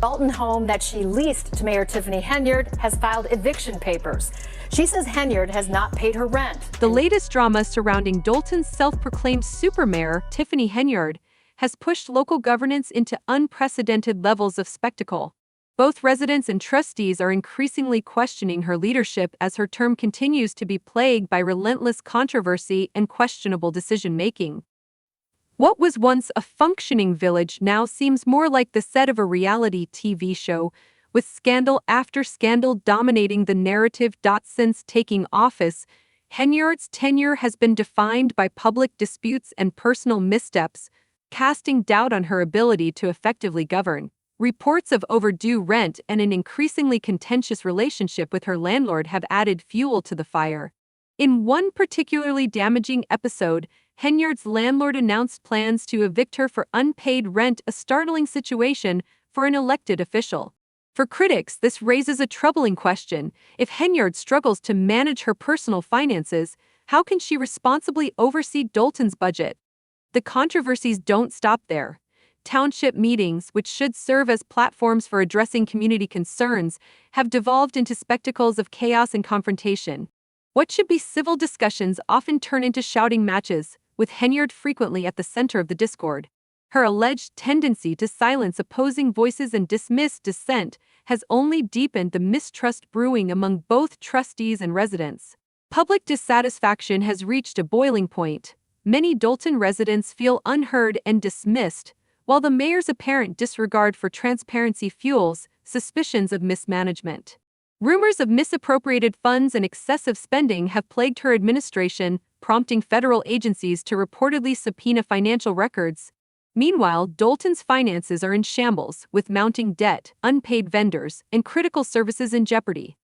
Dalton home that she leased to Mayor Tiffany Henyard has filed eviction papers. She says Henyard has not paid her rent. The latest drama surrounding Dalton's self-proclaimed super mayor, Tiffany Henyard, has pushed local governance into unprecedented levels of spectacle. Both residents and trustees are increasingly questioning her leadership as her term continues to be plagued by relentless controversy and questionable decision-making. What was once a functioning village now seems more like the set of a reality TV show, with scandal after scandal dominating the narrative. Since taking office, Henyard's tenure has been defined by public disputes and personal missteps, casting doubt on her ability to effectively govern. Reports of overdue rent and an increasingly contentious relationship with her landlord have added fuel to the fire. In one particularly damaging episode, Henyard's landlord announced plans to evict her for unpaid rent, a startling situation for an elected official. For critics, this raises a troubling question. If Henyard struggles to manage her personal finances, how can she responsibly oversee Dalton's budget? The controversies don't stop there. Township meetings, which should serve as platforms for addressing community concerns, have devolved into spectacles of chaos and confrontation. What should be civil discussions often turn into shouting matches, with Henyard frequently at the center of the discord. Her alleged tendency to silence opposing voices and dismiss dissent has only deepened the mistrust brewing among both trustees and residents. Public dissatisfaction has reached a boiling point. Many Dalton residents feel unheard and dismissed, while the mayor's apparent disregard for transparency fuels suspicions of mismanagement. Rumors of misappropriated funds and excessive spending have plagued her administration, prompting federal agencies to reportedly subpoena financial records. Meanwhile, Dalton's finances are in shambles, with mounting debt, unpaid vendors, and critical services in jeopardy.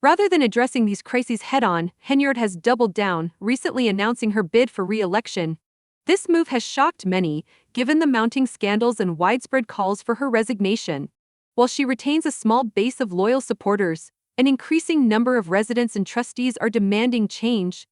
Rather than addressing these crises head-on, Henyard has doubled down, recently announcing her bid for re-election. This move has shocked many, given the mounting scandals and widespread calls for her resignation. While she retains a small base of loyal supporters, an increasing number of residents and trustees are demanding change,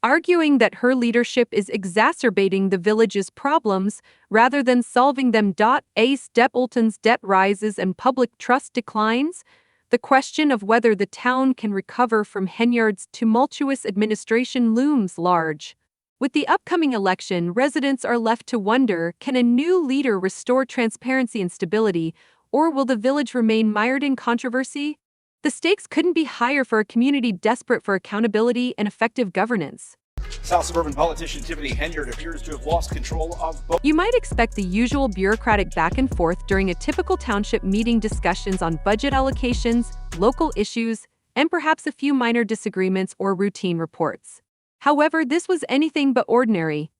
arguing that her leadership is exacerbating the village's problems rather than solving them. As Dalton's debt rises and public trust declines, the question of whether the town can recover from Henyard's tumultuous administration looms large. With the upcoming election, residents are left to wonder, can a new leader restore transparency and stability, or will the village remain mired in controversy? The stakes couldn't be higher for a community desperate for accountability and effective governance. South suburban politician Tiffany Henyard appears to have lost control of both. You might expect the usual bureaucratic back and forth during a typical township meeting, discussions on budget allocations, local issues, and perhaps a few minor disagreements or routine reports. However, this was anything but ordinary.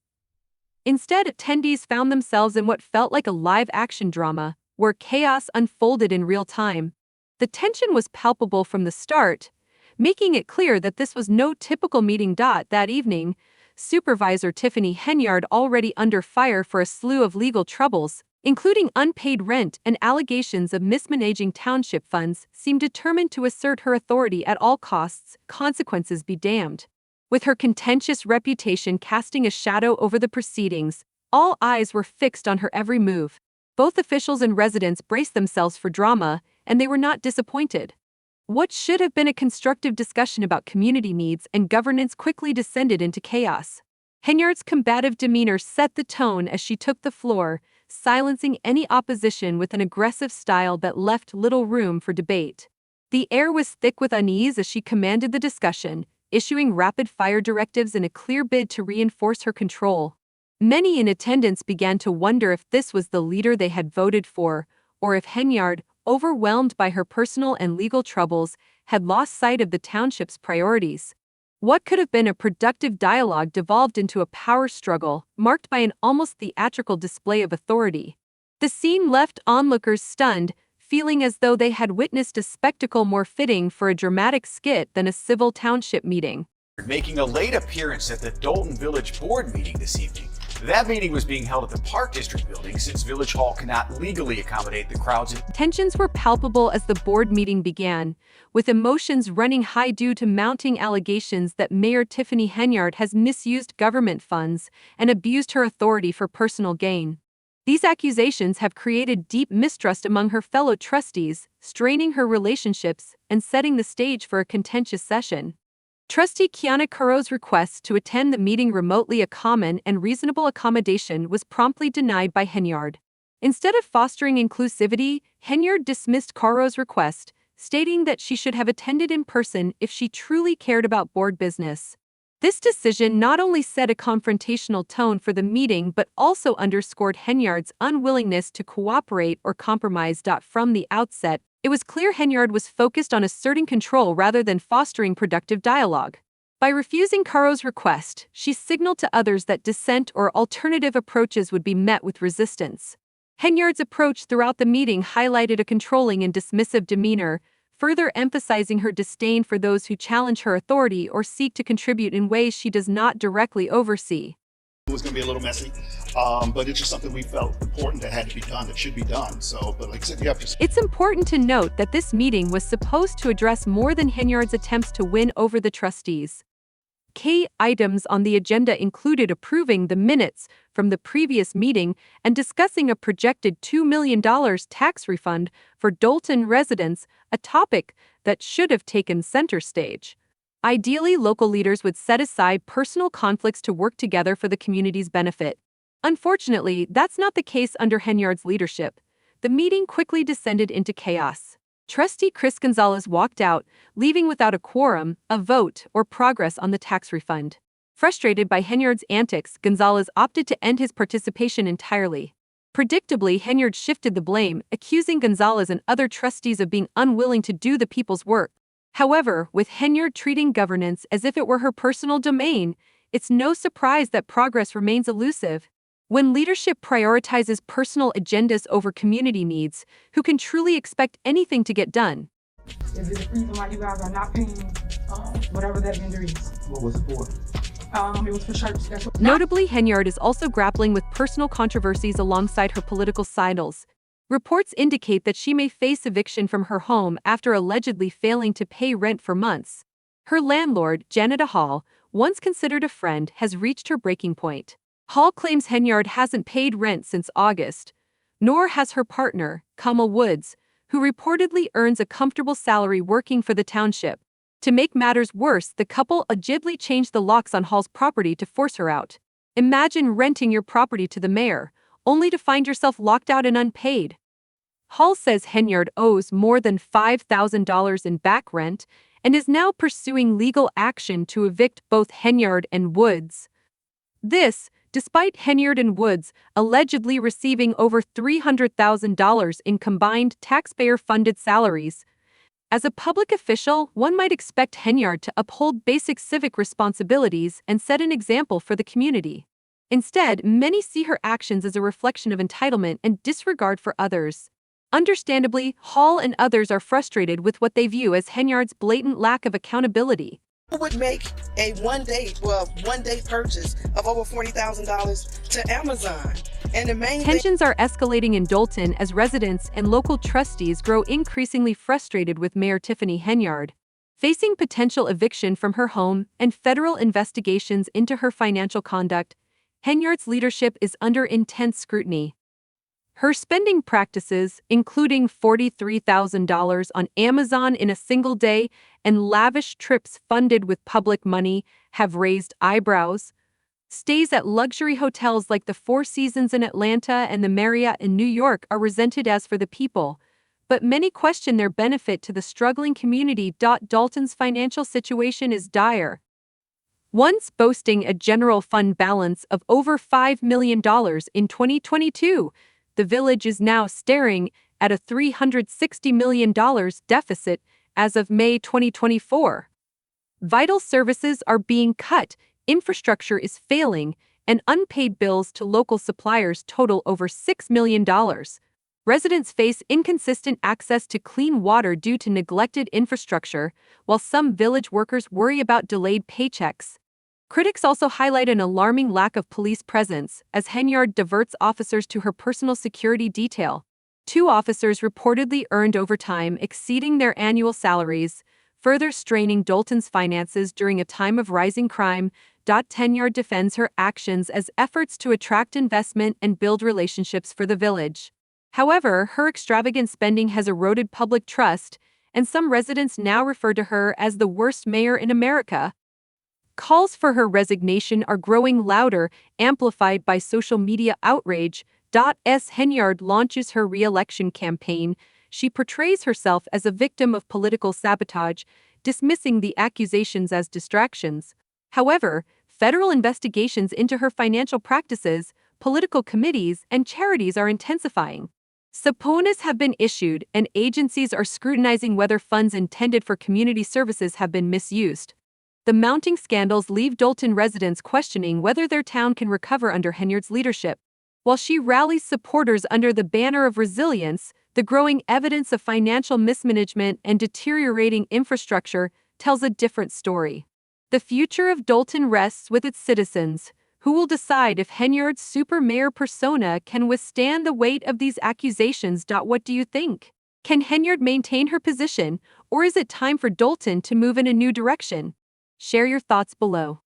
Instead, attendees found themselves in what felt like a live-action drama, where chaos unfolded in real time. The tension was palpable from the start, making it clear that this was no typical meeting. That evening, Supervisor Tiffany Henyard, already under fire for a slew of legal troubles, including unpaid rent and allegations of mismanaging township funds, seemed determined to assert her authority at all costs, consequences be damned. With her contentious reputation casting a shadow over the proceedings, all eyes were fixed on her every move. Both officials and residents braced themselves for drama, and they were not disappointed. What should have been a constructive discussion about community needs and governance quickly descended into chaos. Henyard's combative demeanor set the tone as she took the floor, silencing any opposition with an aggressive style that left little room for debate. The air was thick with unease as she commanded the discussion, issuing rapid-fire directives in a clear bid to reinforce her control. Many in attendance began to wonder if this was the leader they had voted for, or if Henyard, overwhelmed by her personal and legal troubles, had lost sight of the township's priorities. What could have been a productive dialogue devolved into a power struggle, marked by an almost theatrical display of authority. The scene left onlookers stunned, feeling as though they had witnessed a spectacle more fitting for a dramatic skit than a civil township meeting. Making a late appearance at the Dalton Village Board meeting this evening. That meeting was being held at the Park District building since Village Hall cannot legally accommodate the crowds. Tensions were palpable as the board meeting began, with emotions running high due to mounting allegations that Mayor Tiffany Henyard has misused government funds and abused her authority for personal gain. These accusations have created deep mistrust among her fellow trustees, straining her relationships and setting the stage for a contentious session. Trustee Kiana Caro's request to attend the meeting remotely, a common and reasonable accommodation, was promptly denied by Henyard. Instead of fostering inclusivity, Henyard dismissed Caro's request, stating that she should have attended in person if she truly cared about board business. This decision not only set a confrontational tone for the meeting but also underscored Henyard's unwillingness to cooperate or compromise. From the outset, it was clear Henyard was focused on asserting control rather than fostering productive dialogue. By refusing Caro's request, she signaled to others that dissent or alternative approaches would be met with resistance. Henyard's approach throughout the meeting highlighted a controlling and dismissive demeanor, further emphasizing her disdain for those who challenge her authority or seek to contribute in ways she does not directly oversee. It was going to be a little messy, but it's just something we felt important that had to be done, that should be done. So, but like I said, you have to... It's important to note that this meeting was supposed to address more than Henyard's attempts to win over the trustees. Key items on the agenda included approving the minutes from the previous meeting and discussing a projected $2 million tax refund for Dolton residents, a topic that should have taken center stage. Ideally, local leaders would set aside personal conflicts to work together for the community's benefit. Unfortunately, that's not the case under Henyard's leadership. The meeting quickly descended into chaos. Trustee Chris Gonzalez walked out, leaving without a quorum, a vote, or progress on the tax refund. Frustrated by Henyard's antics, Gonzalez opted to end his participation entirely. Predictably, Henyard shifted the blame, accusing Gonzalez and other trustees of being unwilling to do the people's work. However, with Henyard treating governance as if it were her personal domain, it's no surprise that progress remains elusive. When leadership prioritizes personal agendas over community needs, who can truly expect anything to get done? Is it the reason why you guys are not paying whatever that vendor is? What was it for? It was for church. Notably, Henyard is also grappling with personal controversies alongside her political sidles. Reports indicate that she may face eviction from her home after allegedly failing to pay rent for months. Her landlord, Janet Hall, once considered a friend, has reached her breaking point. Hall claims Henyard hasn't paid rent since August, nor has her partner, Kamal Woods, who reportedly earns a comfortable salary working for the township. To make matters worse, the couple allegedly changed the locks on Hall's property to force her out. Imagine renting your property to the mayor, only to find yourself locked out and unpaid. Hall says Henyard owes more than $5,000 in back rent and is now pursuing legal action to evict both Henyard and Woods. This, despite Henyard and Woods allegedly receiving over $300,000 in combined taxpayer-funded salaries. As a public official, one might expect Henyard to uphold basic civic responsibilities and set an example for the community. Instead, many see her actions as a reflection of entitlement and disregard for others. Understandably, Hall and others are frustrated with what they view as Henyard's blatant lack of accountability. Who would make a one-day purchase of over $40,000 to Amazon? And the main Tensions are escalating in Dolton as residents and local trustees grow increasingly frustrated with Mayor Tiffany Henyard. Facing potential eviction from her home and federal investigations into her financial conduct, Henyard's leadership is under intense scrutiny. Her spending practices, including $43,000 on Amazon in a single day and lavish trips funded with public money, have raised eyebrows. Stays at luxury hotels like the Four Seasons in Atlanta and the Marriott in New York are resented as for the people, but many question their benefit to the struggling community. Dolton's financial situation is dire. Once boasting a general fund balance of over $5 million in 2022, the village is now staring at a $360 million deficit as of May 2024. Vital services are being cut, infrastructure is failing, and unpaid bills to local suppliers total over $6 million. Residents face inconsistent access to clean water due to neglected infrastructure, while some village workers worry about delayed paychecks. Critics also highlight an alarming lack of police presence, as Henyard diverts officers to her personal security detail. 2 officers reportedly earned overtime exceeding their annual salaries, further straining Dolton's finances during a time of rising crime. Henyard defends her actions as efforts to attract investment and build relationships for the village. However, her extravagant spending has eroded public trust, and some residents now refer to her as the worst mayor in America. Calls for her resignation are growing louder, amplified by social media outrage. As Henyard launches her re-election campaign, she portrays herself as a victim of political sabotage, dismissing the accusations as distractions. However, federal investigations into her financial practices, political committees, and charities are intensifying. Subpoenas have been issued, and agencies are scrutinizing whether funds intended for community services have been misused. The mounting scandals leave Dolton residents questioning whether their town can recover under Henyard's leadership. While she rallies supporters under the banner of resilience, the growing evidence of financial mismanagement and deteriorating infrastructure tells a different story. The future of Dolton rests with its citizens, who will decide if Henyard's super mayor persona can withstand the weight of these accusations. What do you think? Can Henyard maintain her position, or is it time for Dolton to move in a new direction? Share your thoughts below.